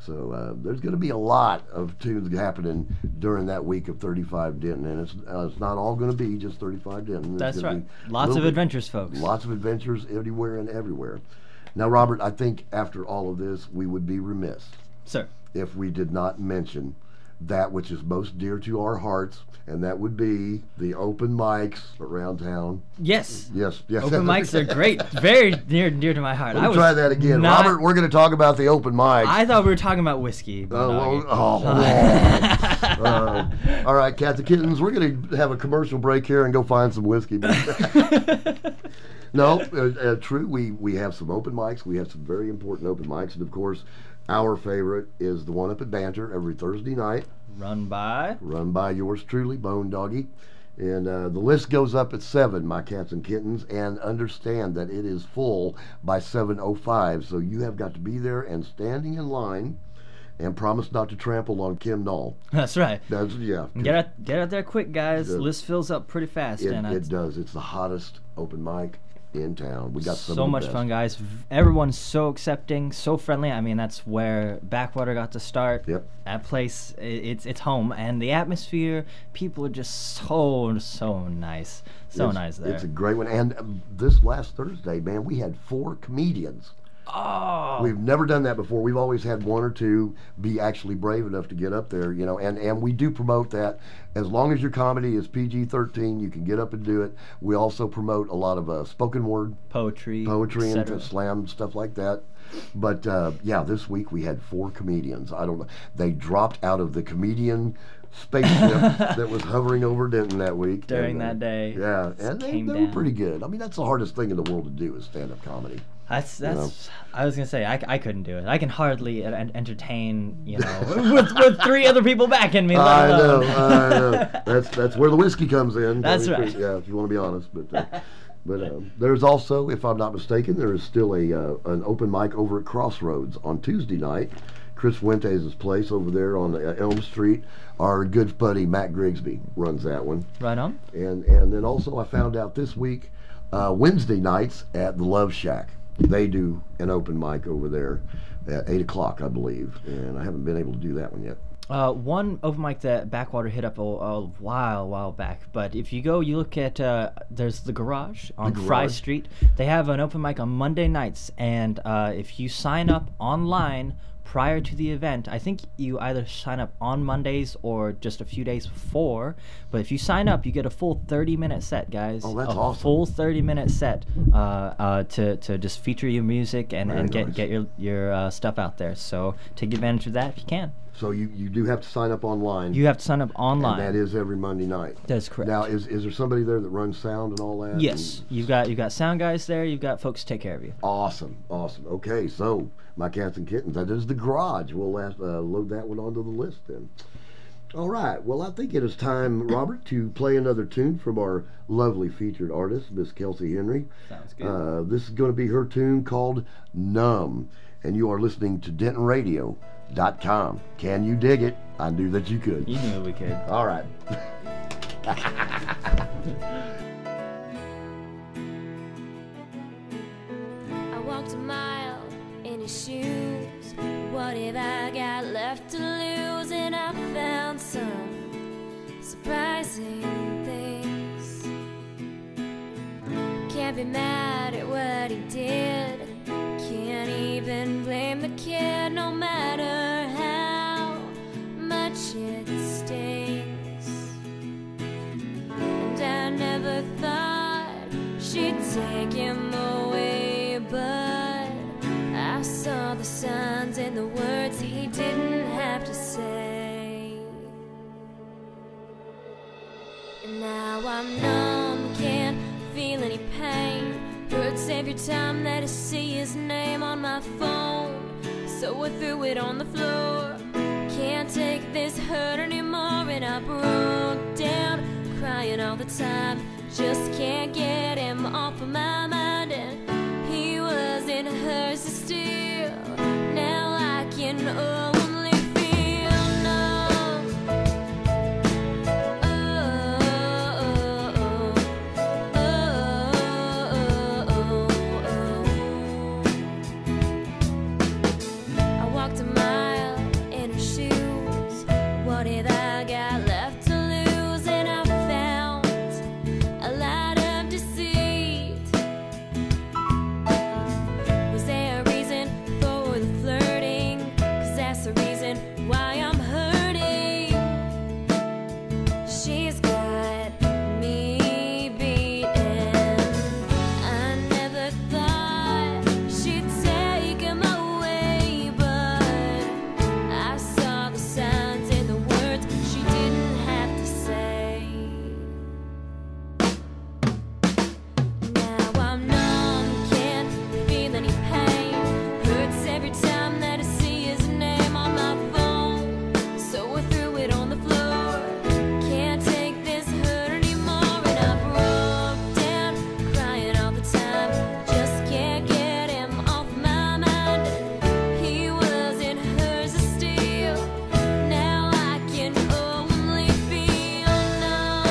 S5: So there's going to be a lot of tunes happening during that week of 35 Denton, and it's not all going to be just 35 Denton.
S6: That's right. Lots of adventures, folks.
S5: Lots of adventures anywhere and everywhere. Now, Robert, I think after all of this, we would be remiss,
S6: sir,
S5: if we did not mention that which is most dear to our hearts, and that would be the open mics around town.
S6: Yes.
S5: Open
S6: mics are great. Very dear to my heart.
S5: Let me try that again. Robert, we're going to talk about the open mics.
S6: I thought we were talking about whiskey.
S5: All right, cats and kittens, we're going to have a commercial break here and go find some whiskey. No, true, we have some open mics. We have some very important open mics, and of course, our favorite is the one up at Banter every Thursday night.
S6: Run by
S5: yours truly, Bone Doggie. And the list goes up at 7, my cats and kittens, and understand that it is full by 7:05. So you have got to be there and standing in line, and promise not to trample on Kim Knoll.
S6: That's right.
S5: Yeah.
S6: Get out there quick, guys. The list fills up pretty fast.
S5: It does. It's the hottest open mic in town. We got
S6: so much fun, guys. Everyone's so accepting, so friendly. I mean, that's where Backwater got to start.
S5: Yep.
S6: That place, it's home, and the atmosphere, people are just so nice. Nice there.
S5: It's a great one. And this last Thursday, man, we had 4 comedians.
S6: Oh.
S5: We've never done that before. We've always had 1 or 2 be actually brave enough to get up there, you know, and we do promote that. As long as your comedy is PG-13, you can get up and do it. We also promote a lot of spoken word,
S6: poetry
S5: and slam, stuff like that. But yeah, this week we had 4 comedians. I don't know. They dropped out of the comedian spaceship that was hovering over Denton that week.
S6: During that day.
S5: Yeah, and they were pretty good. I mean, that's the hardest thing in the world to do is stand-up comedy.
S6: That's you know? I was gonna say I couldn't do it. I can hardly entertain, you know, with 3 other people backing me.
S5: I know. That's where the whiskey comes in.
S6: That's right.
S5: Yeah, if you want to be honest, but But there's also, if I'm not mistaken, there is still an open mic over at Crossroads on Tuesday night. Chris Fuentes' place over there on Elm Street. Our good buddy Matt Grigsby runs that one.
S6: Right on.
S5: And then also I found out this week, Wednesday nights at the Love Shack. They do an open mic over there at 8 o'clock, I believe. And I haven't been able to do that one yet.
S6: One open mic that Backwater hit up a while back, but if you go, you look at there's the Garage on Fry Street. They have an open mic on Monday nights, and if you sign up online prior to the event, I think you either sign up on Mondays or just a few days before. But if you sign up, you get a full 30-minute set, guys.
S5: Oh, that's
S6: a
S5: awesome!
S6: Full 30-minute set to just feature your music and get your stuff out there. So take advantage of that if you can.
S5: So you do have to sign up online.
S6: You have to sign up online.
S5: And that is every Monday night.
S6: That's correct.
S5: Now, is there somebody there that runs sound and all that?
S6: Yes. You've got sound guys there. You've got folks to take care of you.
S5: Awesome. Okay, so my cats and kittens, that is the Garage. We'll load that one onto the list then. All right. Well, I think it is time, Robert, to play another tune from our lovely featured artist, Miss Kelsey Henry.
S6: Sounds good.
S5: This is going to be her tune called Numb. And you are listening to DentonRadio.com. Can you dig it? I knew that you could.
S6: You knew we could.
S5: All right.
S7: I walked a mile in his shoes. What have I got left to lose? And I found some surprising things. Can't be mad at what he did. Can't even blame the kid, no matter how much it stings. And I never thought she'd take him away, but I saw the signs in the words he didn't have to say. And now I'm numb, can't feel any pain. Hurts every time that I see his name on my phone. So I threw it on the floor. Can't take this hurt anymore, and I broke down, crying all the time. Just can't get him off of my mind, and he wasn't hers to steal. Now I can only feel numb. I walked a mile in her shoes. What have I got left to lose? And I found a lot of deceit. Was there a reason for the flirting? 'Cause that's the reason why I'm hurting. She's got me beaten. I never thought she'd take him away, but I saw the signs in the words she didn't have to say. Now I'm numb, can't feel any pain. Hurts every time that I see his name on my phone. So I threw it on the floor. Can't take this hurt anymore, and I broke down, crying all the time. Just can't get him off my mind. He wasn't hers to steal. Now I can only feel numb.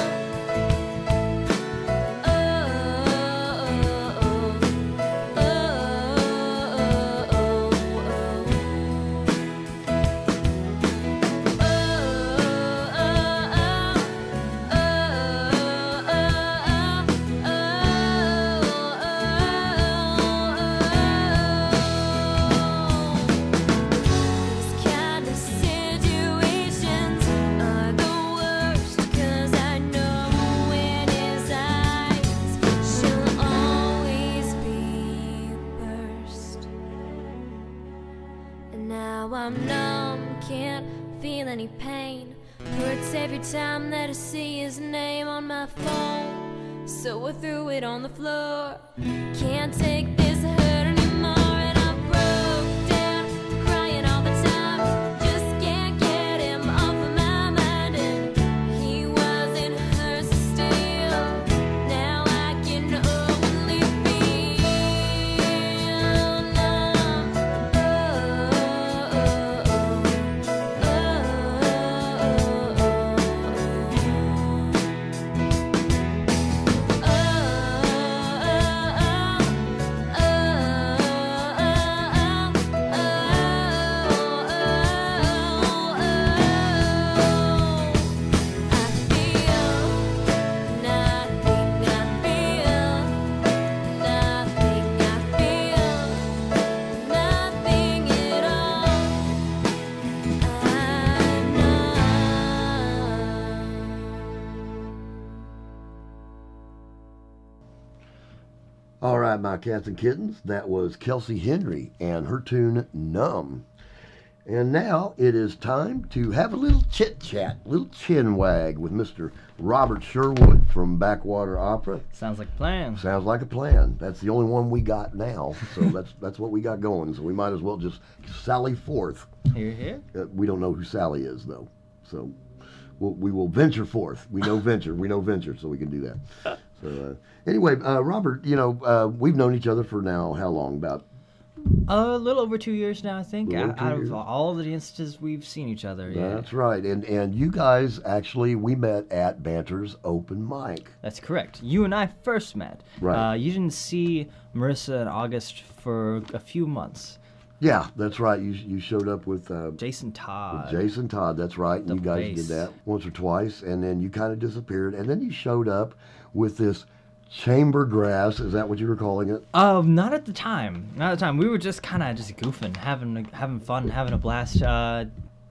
S7: These kind of situations are the worst, 'cause I know in his eyes she'll always be first. And now I'm numb, can't feel any pain. Hurts every time that I see his name on my phone. So I threw it on the floor. Can't take this hurt anymore, and I broke down, crying all the time. Just can't get him off of my mind, and he wasn't hers to steal. Now I can only
S5: All right, my cats and kittens, that was Kelsey Henry and her tune Numb. And now it is time to have a little chit-chat, little chin wag with Mr. Robert Sherwood from Backwater Opera.
S6: Sounds like a plan.
S5: Sounds like a plan. That's the only one we got now, so that's what we got going. So we might as well just sally forth.
S6: Here, here.
S5: We don't know who Sally is, though, so we will venture forth. We know venture, so we can do that. So anyway, Robert, we've known each other for now how long? About
S6: a little over 2 years now, I think.
S5: Little over 2
S6: Out
S5: years.
S6: of all the instances we've seen each other. Yeah,
S5: That's right. And you guys actually, we met at Banter's open mic.
S6: that's correct. You and I first met.
S5: Right.
S6: You didn't see Marissa in August for a few months.
S5: Yeah, that's right. You showed up with
S6: Jason Todd.
S5: Jason Todd. That's right. You
S6: Double
S5: guys
S6: bass.
S5: did that once or twice, and then you kind of disappeared, and then you showed up with this chamber grass. Is that what you were calling it?
S6: Not at the time. Not at the time. We were just kind of just goofing, having fun, having a blast.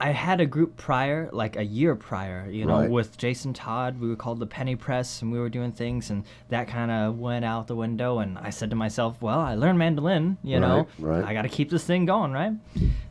S6: I had a group prior, like a year prior,
S5: Right.
S6: with Jason Todd. We were called the Penny Press, and we were doing things, and that kind of went out the window. And I said to myself, well, I learned mandolin,
S5: Right.
S6: I got to keep this thing going, right?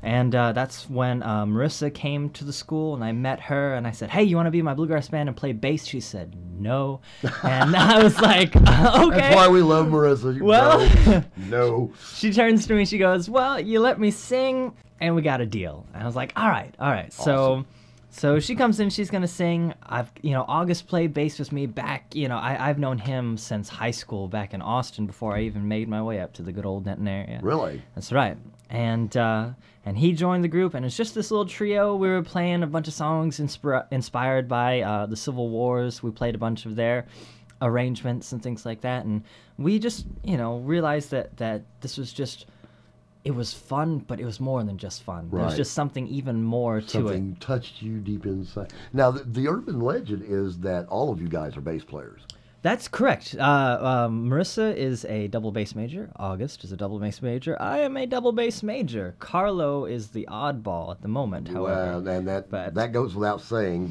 S6: And that's when Marissa came to the school, and I met her, and I said, hey, you want to be in my bluegrass band and play bass? She said, no. And I was like, okay.
S5: That's why we love Marissa.
S6: Well-
S5: no.
S6: She turns to me, she goes, well, you let me sing, and we got a deal. And I was like, all right.
S5: Awesome.
S6: So she comes in, she's gonna sing. August played bass with me back, I've known him since high school back in Austin before I even made my way up to the good old Denton area.
S5: Really?
S6: That's right. And he joined the group, and it's just this little trio. We were playing a bunch of songs inspired by the Civil Wars. We played a bunch of their arrangements and things like that, and we just, realized that this was just, it was fun, but it was more than just fun. There was
S5: Right.
S6: just something even more to it.
S5: Something touched you deep inside. Now, the urban legend is that all of you guys are bass players.
S6: That's correct. Marissa is a double bass major. August is a double bass major. I am a double bass major. Carlo is the oddball at the moment, however.
S5: Well, and
S6: but-
S5: that goes without saying,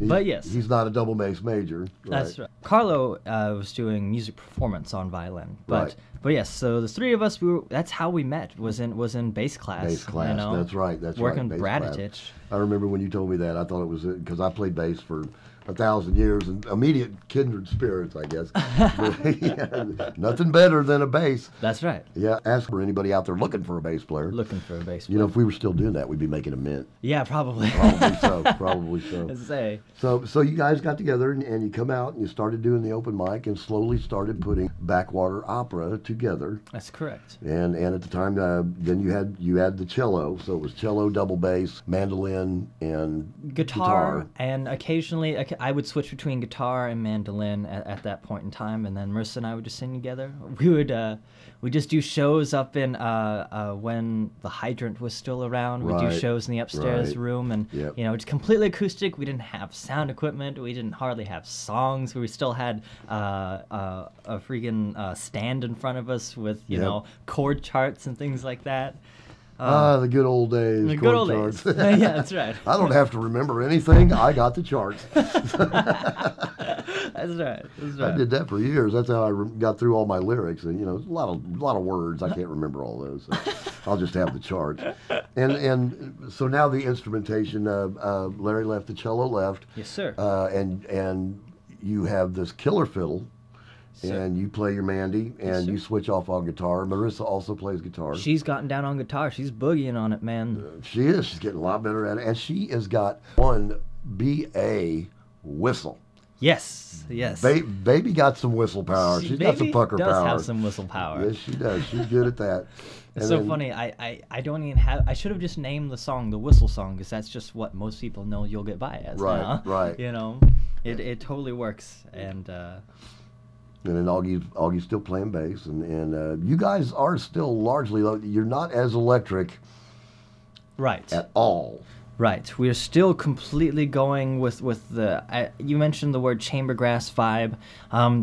S5: but
S6: yes.
S5: he's not a double bass major.
S6: That's right. Carlo was doing music performance on violin,
S5: Right.
S6: but yes. So the three of us, that's how we met. Was in bass class.
S5: Bass class. That's right. That's
S6: working
S5: right.
S6: with
S5: bass
S6: Brad
S5: class.
S6: Attich.
S5: I remember when you told me that. I thought it was because I played bass for 1,000 years and immediate kindred spirits, I guess. But, yeah, nothing better than a bass.
S6: That's right.
S5: Yeah. Ask for anybody out there looking for a bass player.
S6: Looking for a bass.
S5: If we were still doing that, we'd be making a mint.
S6: Yeah, probably.
S5: Probably so. Probably so.
S6: Let's say.
S5: So you guys got together and you come out and you started doing the open mic and slowly started putting Backwater Opera together.
S6: That's correct.
S5: And at the time, then you had the cello, so it was cello, double bass, mandolin, and
S6: Guitar, and occasionally I would switch between guitar and mandolin at that point in time, and then Marissa and I would just sing together. We just do shows up in when the hydrant was still around. We'd do
S5: Right,
S6: shows in the upstairs
S5: right.
S6: room, and
S5: Yep.
S6: it's completely acoustic. We didn't have sound equipment. We didn't hardly have songs. We still had a freaking stand in front of us with
S5: Yep.
S6: chord charts and things like that.
S5: the good old days.
S6: The
S5: chord
S6: good old
S5: charts.
S6: days. Yeah, that's right.
S5: I don't have to remember anything. I got the charts.
S6: That's right. That's right.
S5: I did that for years. That's how I got through all my lyrics. And it's a lot of words. I can't remember all those. So I'll just have the charts. And so now the instrumentation. Larry left. The cello left.
S6: Yes, sir.
S5: And you have this killer fiddle.
S6: Sir.
S5: And you play your Mandy, and
S6: sir.
S5: you switch off on guitar. Marissa also plays guitar.
S6: She's gotten down on guitar. She's boogieing on it, man.
S5: She is. She's getting a lot better at it. And she has got one BA whistle.
S6: Yes, yes.
S5: Baby got some whistle power. She's got some pucker
S6: does
S5: power.
S6: have some whistle power.
S5: Yes, she does. She's good at that.
S6: It's
S5: And
S6: so
S5: then-
S6: funny. I don't even have. I should have just named the song the whistle song, because that's just what most people know you'll get by as.
S5: Right,
S6: now.
S5: right.
S6: It totally works. And
S5: And then Augie's still playing bass, and you guys are still largely, you're not as electric
S6: right.
S5: at all.
S6: Right. We're still completely going with the. You mentioned the word chamber grass vibe.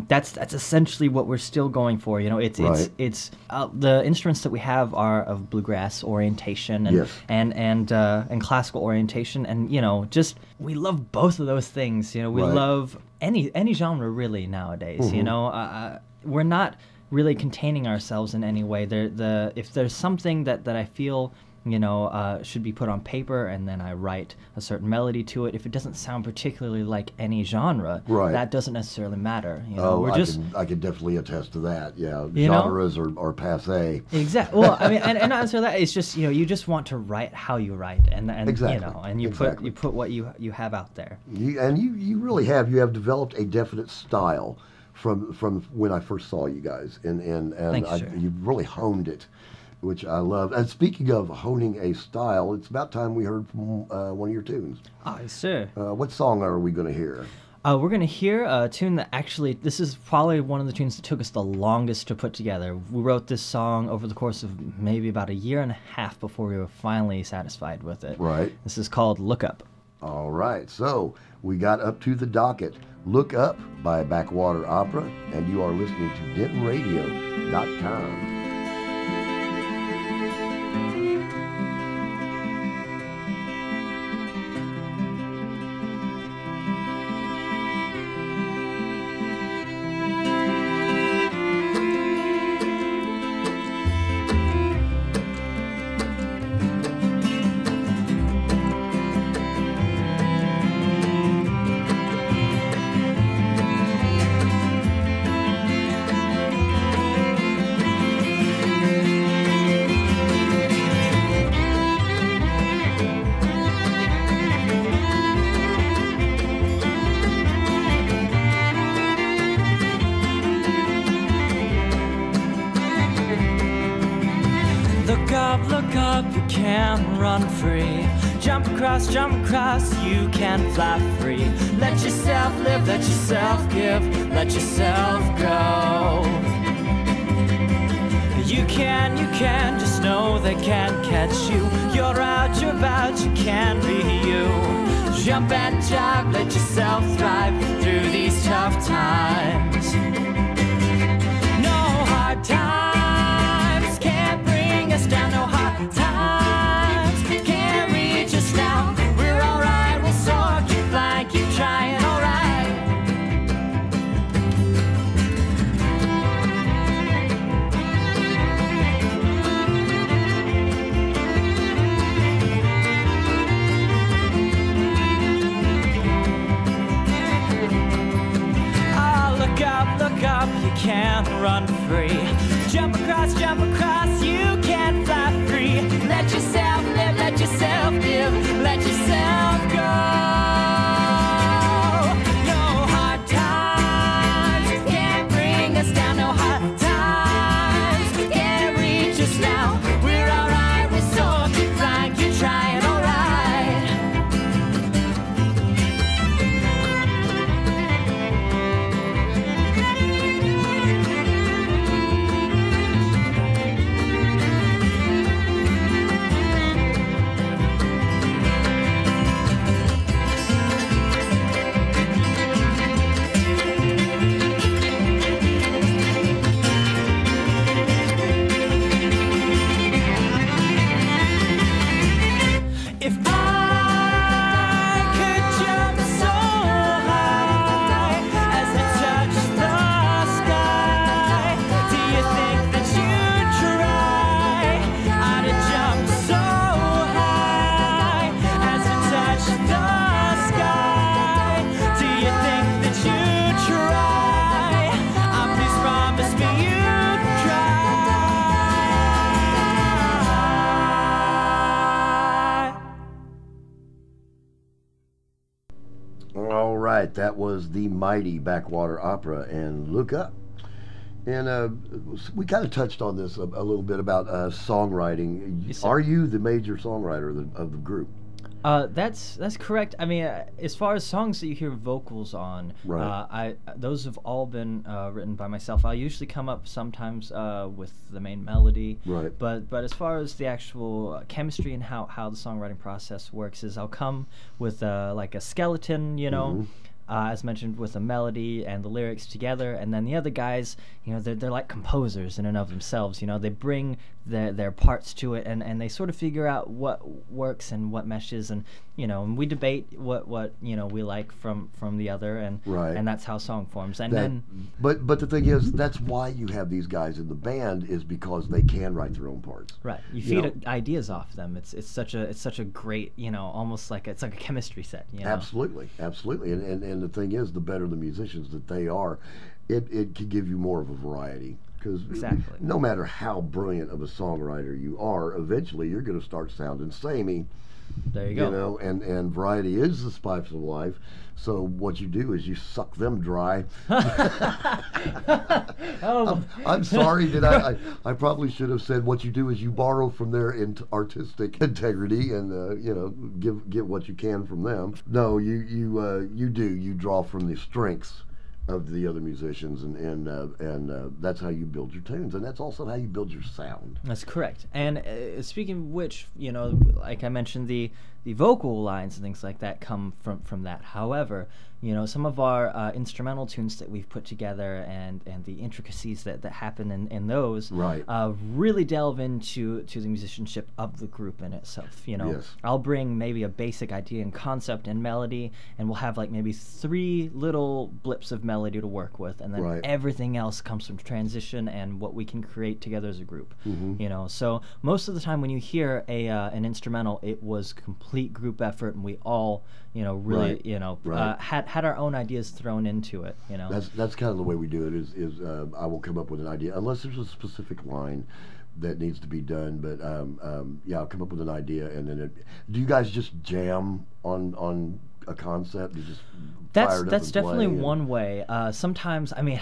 S6: That's essentially what we're still going for. It's the instruments that we have are of bluegrass orientation and
S5: Yes.
S6: and classical orientation, and just we love both of those things. We
S5: Right.
S6: love any genre really nowadays.
S5: Mm-hmm.
S6: We're not. really containing ourselves in any way. If there's something that I feel should be put on paper, and then I write a certain melody to it. If it doesn't sound particularly like any genre,
S5: Right.
S6: that doesn't necessarily matter.
S5: I can definitely attest to that. Yeah, genres are passe.
S6: Exactly. Well, I mean, and not necessarily that. It's just you just want to write how you write, and
S5: Exactly.
S6: and you
S5: Exactly.
S6: put what you have out there.
S5: You really have developed a definite style from when I first saw you guys, and
S6: Thank you, sir.
S5: you've really honed it, which I love. And speaking of honing a style, it's about time we heard from one of your tunes.
S6: Oh, yes, sir.
S5: What song are we going to hear?
S6: We're going to hear a tune that actually, this is probably one of the tunes that took us the longest to put together. We wrote this song over the course of maybe about a year and a half before we were finally satisfied with it.
S5: Right.
S6: This is called Look Up.
S5: All right, so we got up to the docket. Look Up by Backwater Opera, and you are listening to DentonRadio.com.
S10: Look up, you can run free. Jump across, you can fly free. Let yourself live, let yourself give, let yourself go. You can, just know they can't catch you. You're out, you're about, you can be you. Jump and jive, let yourself thrive through these tough times. No hard times can't bring us down, no hard times can't reach us now. We're alright, we'll soar, keep flying, keep trying, alright. Look up, you can run free. Jump across, you can fly free. Let yourself live, let yourself give, let yourself go. No hard times can't bring us down, no hard times can't reach us now. We're alright, we're soar, keep flying, keep trying, alright. If I could jump so high as to touch the sky, do you think that you'd try? I'd jump so high as to touch the sky. Do you think that you'd try? Please promise me you'd try.
S5: All right, that was the mighty Backwater Opera and Look Up. And we kind of touched on this a little bit about songwriting.
S6: Yes, sir.
S5: Are you the major songwriter of the group?
S6: That's correct. I mean, as far as songs that you hear vocals on,
S5: Right.
S6: those have all been written by myself. I'll usually come up sometimes with the main melody.
S5: Right.
S6: But as far as the actual chemistry and how the songwriting process works is I'll come with like a skeleton, as mentioned, with the melody and the lyrics together, and then the other guys, they're like composers in and of themselves. They bring their parts to it, and they sort of figure out what works and what meshes, and and we debate what we like from the other, and
S5: Right.
S6: and that's how song forms. And then
S5: But the thing is, that's why you have these guys in the band, is because they can write their own parts.
S6: right, you feed ideas off them. It's such a great, almost like it's like a chemistry set.
S5: Absolutely, absolutely. And the thing is, the better the musicians that they are, it can give you more of a variety. Because
S6: Exactly.
S5: no matter how brilliant of a songwriter you are, eventually you're going to start sounding samey.
S6: There you go.
S5: And variety is the spice of life. So what you do is you suck them dry.
S6: Oh.
S5: I'm sorry. I probably should have said what you do is you borrow from their artistic integrity and give what you can from them. No, you draw from the strengths of the other musicians, and that's how you build your tunes, and that's also how you build your sound.
S6: That's correct. And speaking of which, like I mentioned, the vocal lines and things like that come from that. However, some of our instrumental tunes that we've put together and the intricacies that happen in those
S5: Right.
S6: Really delve into the musicianship of the group in itself.
S5: Yes.
S6: I'll bring maybe a basic idea and concept and melody, and we'll have like maybe 3 little blips of melody to work with, and then
S5: Right.
S6: everything else comes from transition and what we can create together as a group.
S5: Mm-hmm.
S6: So most of the time when you hear an instrumental, it was complete group effort, and we all really
S5: Right. Right.
S6: had our own ideas thrown into it.
S5: That's kind of the way we do it. Is I will come up with an idea, unless there's a specific line that needs to be done. But yeah, I'll come up with an idea, and then do you guys just jam on a concept? You just fire it up
S6: That's
S5: and
S6: definitely
S5: play, and-
S6: one way. Sometimes, I mean,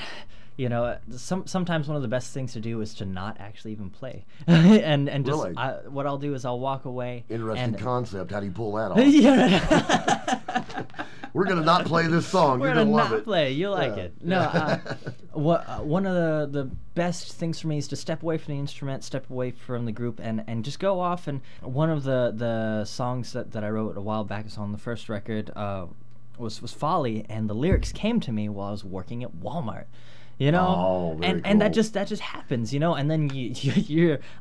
S6: sometimes one of the best things to do is to not actually even play, and just
S5: Really?
S6: what I'll do is I'll walk away.
S5: Interesting
S6: and,
S5: concept. How do you pull that off?
S6: Yeah.
S5: We're gonna not play this song.
S6: We're
S5: You're
S6: gonna
S5: gonna love
S6: not
S5: it.
S6: play. You like
S5: Yeah.
S6: it. No, one of the best things for me is to step away from the instrument, step away from the group, and just go off. And one of the songs that I wrote a while back, is on the first record, was Folly, and the lyrics came to me while I was working at Walmart.
S5: Oh, very
S6: and that
S5: cool.
S6: just happens, and then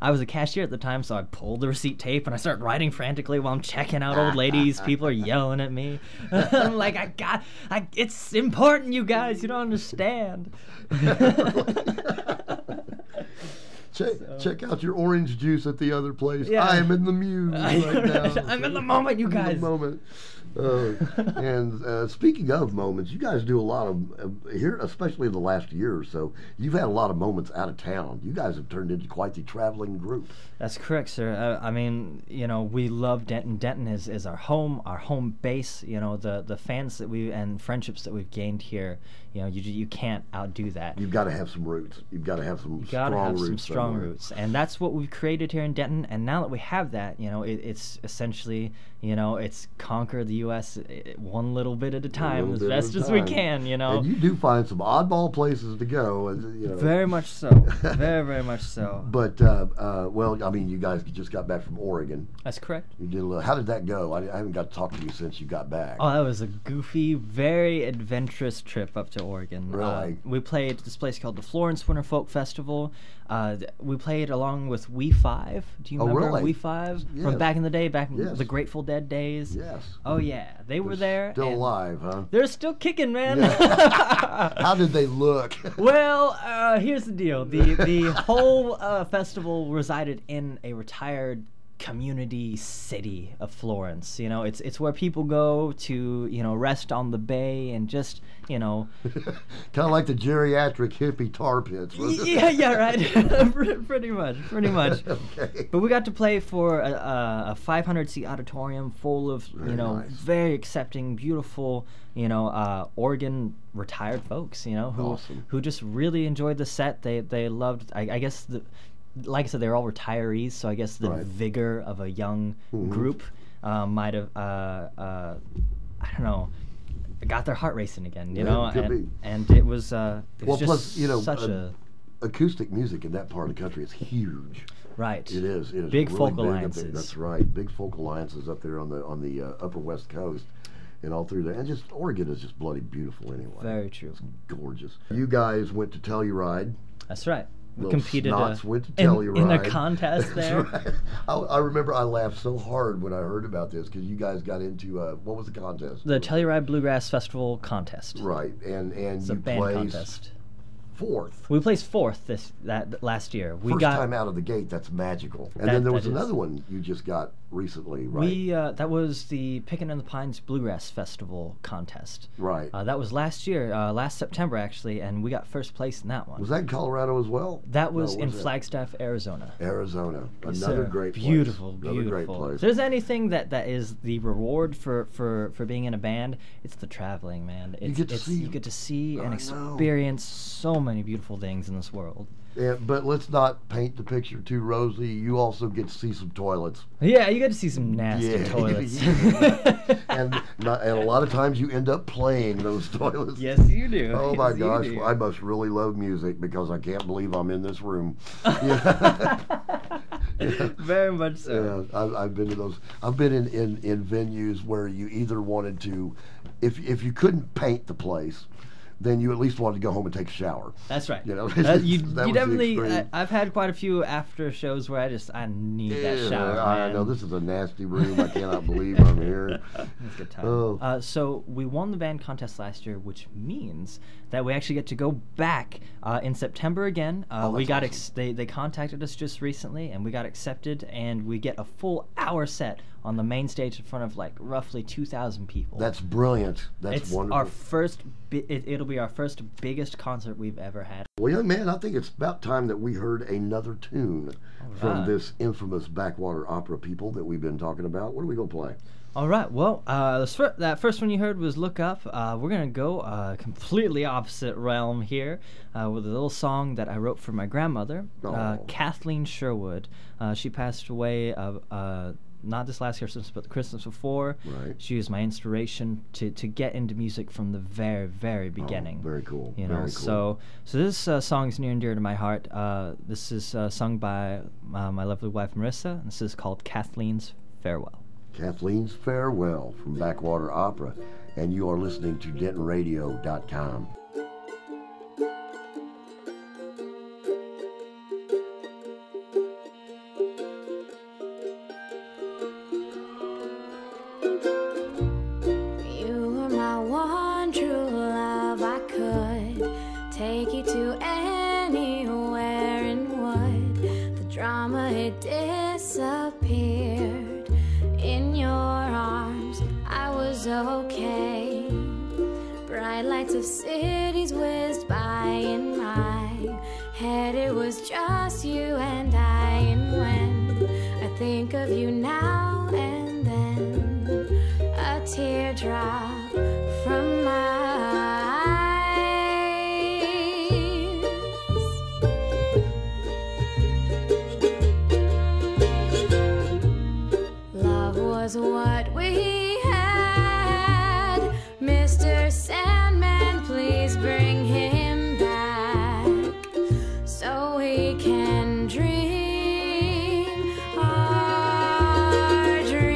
S6: I was a cashier at the time, so I pulled the receipt tape and I start writing frantically while I'm checking out old ladies. People are yelling at me. I'm like, it's important, you guys. You don't understand.
S5: Check out your orange juice at the other place.
S6: Yeah.
S5: I am in the muse right now.
S6: I'm in the moment, you
S5: In
S6: guys.
S5: the moment. And speaking of moments, you guys do a lot of here, especially in the last year or so. You've had a lot of moments out of town. You guys have turned into quite the traveling group.
S6: That's correct, sir. I mean, we love Denton. Denton is our home base. The fans that and friendships that we've gained here. You can't outdo that.
S5: You've got to have some roots. You've got to have some strong roots.
S6: And that's what we've created here in Denton. And now that we have that, it's essentially, it's conquer the U.S. One little bit at a time, as best as we can.
S5: And you do find some oddball places to go.
S6: Very much so. Very, very much so.
S5: But well, I mean, you guys just got back from Oregon.
S6: That's correct.
S5: You did a little. How did that go? I haven't got to talk to you since you got back.
S6: Oh, that was a goofy, very adventurous trip up to Oregon.
S5: Really?
S6: We played this place called the Florence Winter Folk Festival. We played along with We 5. Do you
S5: Oh,
S6: remember
S5: really?
S6: We 5
S5: Yes.
S6: from back in the day, back in
S5: Yes.
S6: the Grateful Dead days?
S5: Yes.
S6: Oh yeah, they were there.
S5: Still
S6: and
S5: alive, huh?
S6: They're still kicking, man.
S5: How did they look?
S6: Well, here's the deal. The whole festival resided in a retired community city of Florence. It's where people go to, rest on the bay and just,
S5: Kind of like the geriatric hippie tar pits, was it?
S6: yeah, right. pretty much.
S5: Okay.
S6: But we got to play for a 500-seat auditorium full of,
S5: Very nice.
S6: very accepting, beautiful, Oregon retired folks,
S5: Awesome.
S6: who just really enjoyed the set. They loved, I guess, like I said, they're all retirees, so I guess the
S5: Right.
S6: vigor of a young
S5: Mhm.
S6: group might have, I don't know, got their heart racing again,
S5: Yeah, it could be.
S6: and it was
S5: Well,
S6: just
S5: plus,
S6: such a
S5: acoustic music in that part of the country is huge.
S6: right.
S5: It is. It is
S6: Big
S5: really
S6: folk
S5: big up there.
S6: alliances.
S5: That's right. Big folk alliances up there on the Upper West Coast, and all through there. And just Oregon is just bloody beautiful anyway.
S6: Very true.
S5: It's gorgeous. You guys went to Telluride.
S6: That's right. We
S5: Little
S6: competed
S5: snots went to
S6: in
S5: Telluride.
S6: a contest there.
S5: That's right. I remember I laughed so hard when I heard about this because you guys got into what was the contest?
S6: The Telluride Bluegrass Festival contest.
S5: Right, and
S6: It's a
S5: you
S6: band
S5: placed
S6: contest.
S5: fourth.
S6: We placed fourth that last year. We
S5: First
S6: got
S5: time out of the gate. That's magical. And
S6: That-
S5: then there was
S6: that is.
S5: another one you just got recently, right?
S6: we that was the Pickin' in the Pines Bluegrass Festival contest.
S5: Right.
S6: That was last year, last September actually, and we got first place in that one.
S5: Was that in Colorado as well?
S6: That was
S5: No,
S6: in
S5: it?
S6: Flagstaff, Arizona.
S5: Arizona.
S6: Yes,
S5: Another
S6: sir.
S5: great place.
S6: Beautiful,
S5: Another
S6: beautiful.
S5: great
S6: If
S5: place.
S6: there's anything that is the reward for being in a band, it's the traveling, man. It's,
S5: get to
S6: it's,
S5: see-
S6: you get to see and
S5: I know.
S6: experience so many beautiful things in this world.
S5: Yeah, but let's not paint the picture too rosy. You also get to see some toilets.
S6: Yeah, you get to see some nasty
S5: Yeah.
S6: toilets.
S5: and a lot of times you end up playing those toilets.
S6: Yes, you do.
S5: Oh my
S6: Yes, you
S5: gosh,
S6: do.
S5: I must really love music because I can't believe I'm in this room.
S6: Very much so.
S5: Yeah, I've been to those. I've been in venues where you either wanted to, if you couldn't paint the place, then you at least wanted to go home and take a shower.
S6: That's right.
S5: You know,
S6: You
S5: that was the
S6: definitely.
S5: extreme.
S6: I've had quite a few after shows where I need that shower.
S5: I
S6: man.
S5: know this is a nasty room. I cannot believe I'm here.
S6: It's a good time.
S5: Oh.
S6: So we won the band contest last year, which means that we actually get to go back in September again. We
S5: that's
S6: got
S5: awesome.
S6: they contacted us just recently, and we got accepted, and we get a full hour set on the main stage in front of like roughly 2,000 people.
S5: That's brilliant. That's
S6: it's
S5: wonderful.
S6: our first. It'll be our first biggest concert we've ever had.
S5: Well, young man, I think it's about time that we heard another tune from
S6: right.
S5: this infamous backwater opera people that we've been talking about. What are we going to play?
S6: All right. Well, that first one you heard was "Look Up." We're gonna go completely opposite realm here with a little song that I wrote for my grandmother,
S5: Oh.
S6: Kathleen Sherwood. She passed away not this last Christmas, but the Christmas before.
S5: Right.
S6: She was my inspiration to get into music from the very, very beginning.
S5: Very cool.
S6: You know,
S5: Very cool.
S6: so this song is near and dear to my heart. This is sung by my lovely wife Marissa, and this is called Kathleen's Farewell.
S5: Kathleen's Farewell from Backwater Opera, and you are listening to DentonRadio.com.
S7: You were my one true love. I could take you to anywhere and would. The drama had disappeared in your arms. I was okay. Bright lights of cities whizzed by in my head. It was just you and I. And when I think of you now and then, a teardrop from my eyes. Love was what we had. Mr. Sandman, please bring him back so we can dream our dreams.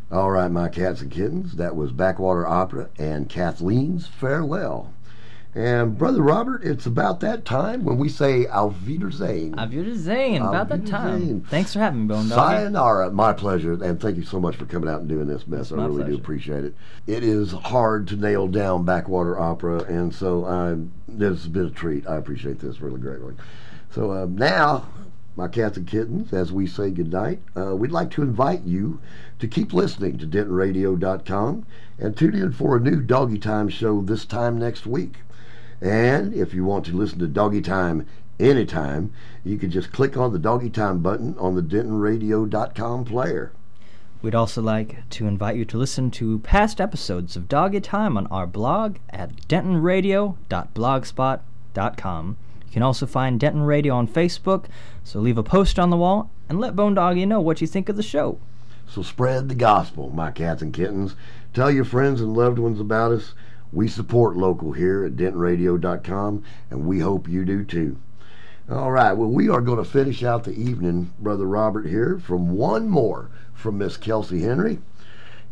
S5: All right, my cats and kittens, that was Backwater Opera and Kathleen's Farewell. And Brother Robert, it's about that time when we say Auf Wiedersehen.
S6: Auf Wiedersehen, about that time.
S5: Wiedersehen.
S6: Thanks for having me, Bone Doggie.
S5: Sayonara, my pleasure, and thank you so much for coming out and doing this mess. I
S6: my
S5: really do
S6: pleasure.
S5: appreciate it. It is hard to nail down Backwater Opera, and so this has been a treat. I appreciate this really greatly. So now, my cats and kittens, as we say goodnight, we'd like to invite you to keep listening to DentonRadio.com and tune in for a new Doggy Time show this time next week. And if you want to listen to Doggy Time anytime, you can just click on the Doggy Time button on the DentonRadio.com player.
S6: We'd also like to invite you to listen to past episodes of Doggy Time on our blog at dentonradio.blogspot.com. You can also find Denton Radio on Facebook, so leave a post on the wall and let Bone Doggie know what you think of the show.
S5: So spread the gospel, my cats and kittens. Tell your friends and loved ones about us. We support local here at DentonRadio.com, and we hope you do too. All right, well, we are going to finish out the evening, Brother Robert, here from one more from Miss Kelsey Henry.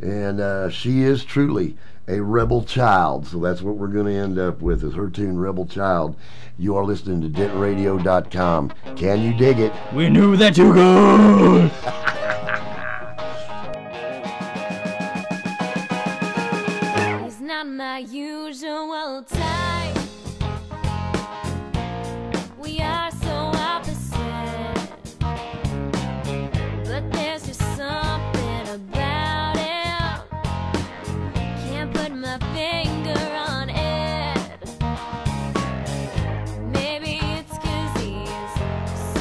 S5: And she is truly a rebel child, so that's what we're going to end up with, is her tune, Rebel Child. You are listening to DentonRadio.com. Can you dig it?
S6: We knew that you could!
S7: He's not my usual type. We are so opposite, but there's just something about him. Can't put my finger on it. Maybe it's 'cause he's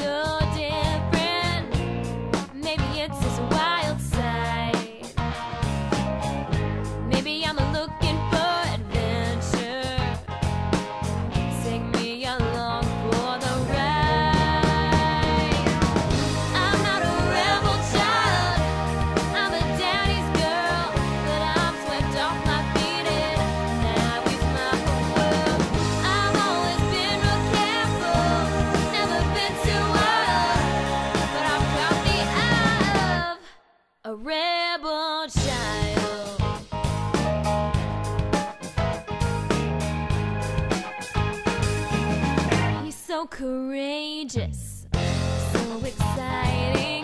S7: so different. Maybe it's his wild side. Maybe I'm looking for adventure. Take me along for the ride. I'm not a rebel child. I'm a daddy's girl, but I'm swept off my feet and now he's my whole world. I've always been real careful, never been too wild, but I've got the eye of a rebel child. He's so courageous, so exciting.